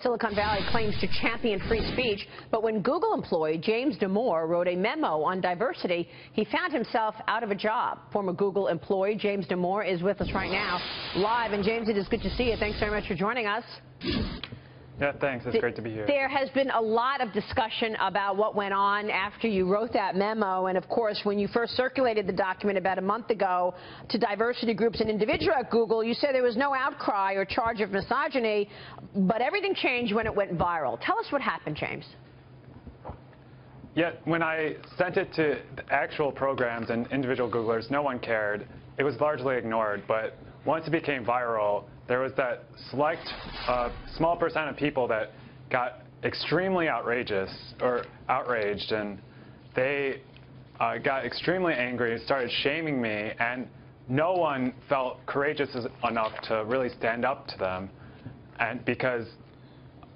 Silicon Valley claims to champion free speech, but when Google employee James Damore wrote a memo on diversity, he found himself out of a job. Former Google employee James Damore is with us right now, live. And James, it is good to see you. Thanks very much for joining us. Yeah, thanks. It's great to be here. There has been a lot of discussion about what went on after you wrote that memo. And, of course, when you first circulated the document about a month ago to diversity groups and individuals at Google, you said there was no outcry or charge of misogyny, but everything changed when it went viral. Tell us what happened, James. Yeah, when I sent it to the actual programs and individual Googlers, no one cared. It was largely ignored. But once it became viral, there was that select small percent of people that got extremely outraged, and they got extremely angry, started shaming me, and no one felt courageous enough to really stand up to them, and because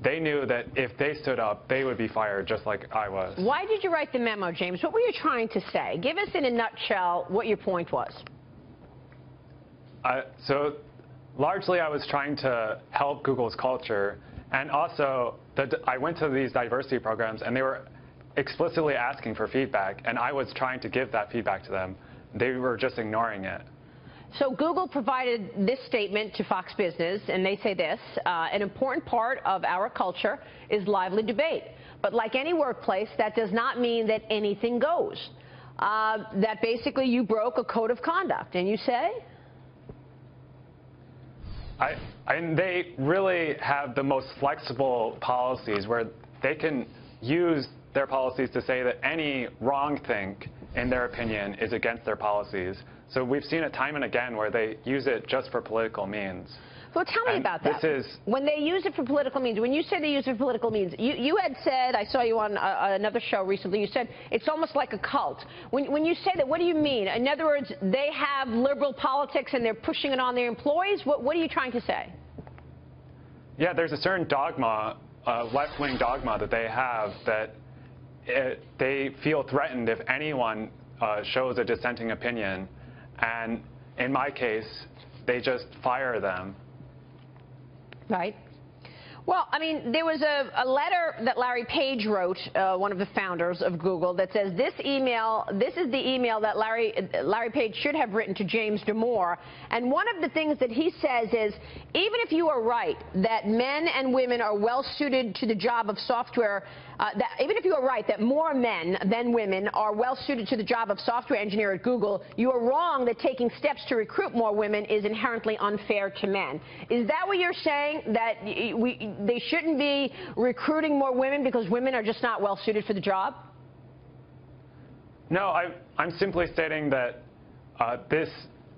they knew that if they stood up, they would be fired just like I was. Why did you write the memo, James? What were you trying to say? Give us in a nutshell what your point was. So largely, I was trying to help Google's culture, and also I went to these diversity programs, and they were explicitly asking for feedback, and I was trying to give that feedback to them. They were just ignoring it. So Google provided this statement to Fox Business, and they say this: an important part of our culture is lively debate. But like any workplace, that does not mean that anything goes. That basically you broke a code of conduct, and you say? They really have the most flexible policies where they can use their policies to say that any wrong thing, in their opinion, is against their policies. So we've seen it time and again where they use it just for political means. Well, tell me about that. When they use it for political means, when you say they use it for political means, you had said, I saw you on another show recently, you said it's almost like a cult. When you say that, what do you mean? In other words, they have liberal politics and they're pushing it on their employees? What are you trying to say? Yeah, there's a certain dogma, left-wing dogma that they have that they feel threatened if anyone shows a dissenting opinion. And in my case, they just fire them. Right. Well, I mean, there was a letter that Larry Page wrote, one of the founders of Google, that says this is the email that Larry Page should have written to James Damore. And one of the things that he says is, even if you are right that men and women are well suited to the job of software, even if you are right that more men than women are well suited to the job of software engineer at Google, you are wrong that taking steps to recruit more women is inherently unfair to men. Is that what you're saying, that they shouldn't be recruiting more women because women are just not well suited for the job? No, I'm simply stating that this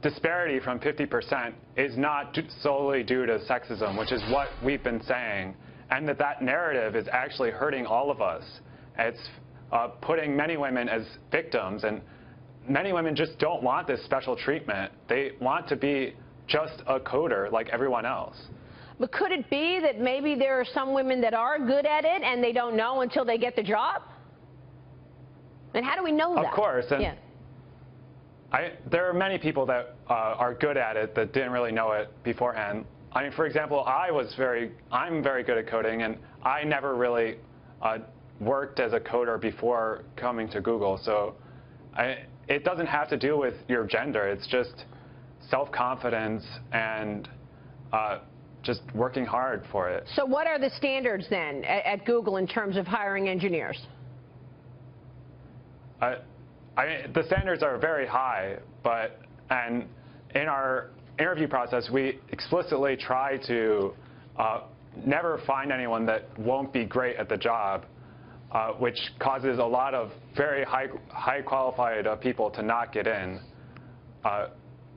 disparity from 50% is not solely due to sexism, which is what we've been saying, and that narrative is actually hurting all of us. It's putting many women as victims, and many women just don't want this special treatment. They want to be just a coder like everyone else. But could it be that maybe there are some women that are good at it and they don't know until they get the job? And how do we know that? Of course. And yeah. There are many people that are good at it that didn't really know it beforehand. I mean, for example, I'm very good at coding, and I never really worked as a coder before coming to Google. So it doesn't have to do with your gender. It's just self-confidence and just working hard for it. So what are the standards then at Google in terms of hiring engineers? The standards are very high, and in our interview process, we explicitly try to never find anyone that won't be great at the job, which causes a lot of very high qualified people to not get in.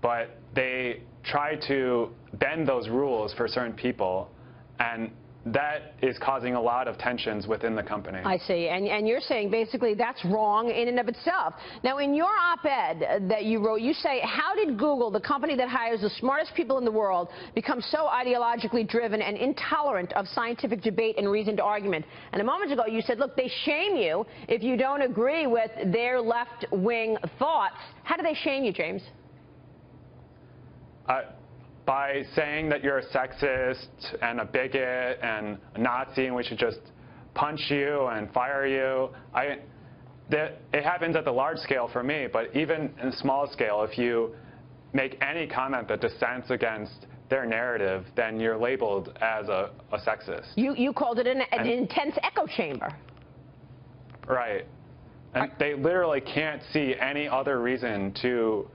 But they try to bend those rules for certain people, and that is causing a lot of tensions within the company. I see. And you're saying basically that's wrong in and of itself. Now, in your op-ed that you wrote, you say, how did Google, the company that hires the smartest people in the world, become so ideologically driven and intolerant of scientific debate and reasoned argument? And a moment ago, you said, look, they shame you if you don't agree with their left-wing thoughts. How do they shame you, James? by saying that you're a sexist and a bigot and a Nazi and we should just punch you and fire you. It happens at the large scale for me, but even in the small scale, if you make any comment that dissents against their narrative, then you're labeled as a sexist. You called it an intense echo chamber. Right. And they literally can't see any other reason to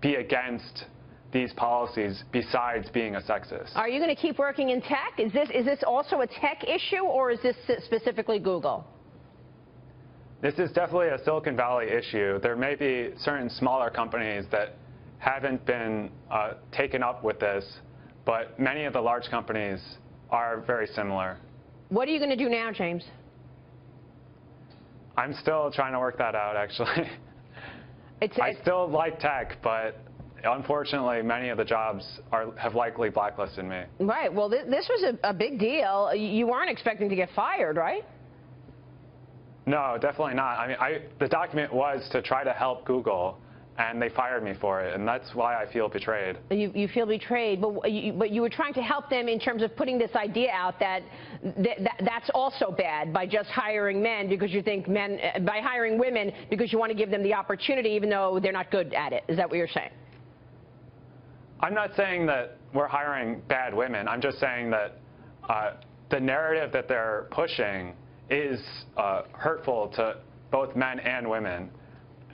be against these policies besides being a sexist. Are you going to keep working in tech? Is this also a tech issue, or is this specifically Google? This is definitely a Silicon Valley issue. There may be certain smaller companies that haven't been taken up with this, but many of the large companies are very similar. What are you going to do now, James? I'm still trying to work that out, actually. I still like tech, but unfortunately, many of the jobs have likely blacklisted me. Right. Well, this was a big deal. You weren't expecting to get fired, right? No, definitely not. I mean, the document was to try to help Google, and they fired me for it, and that's why I feel betrayed. You feel betrayed, but you were trying to help them in terms of putting this idea out that's also bad by just hiring men because you think by hiring women because you want to give them the opportunity even though they're not good at it. Is that what you're saying? I'm not saying that we're hiring bad women. I'm just saying that the narrative that they're pushing is hurtful to both men and women,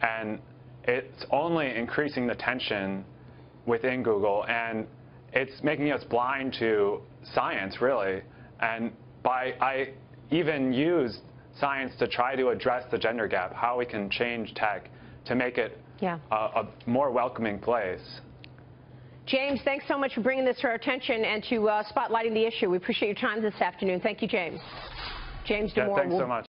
and it's only increasing the tension within Google, and it's making us blind to science, really. And I even used science to try to address the gender gap, how we can change tech to make it a more welcoming place. James, thanks so much for bringing this to our attention and to spotlighting the issue. We appreciate your time this afternoon. Thank you, James. James Damore. Yeah, thanks so much.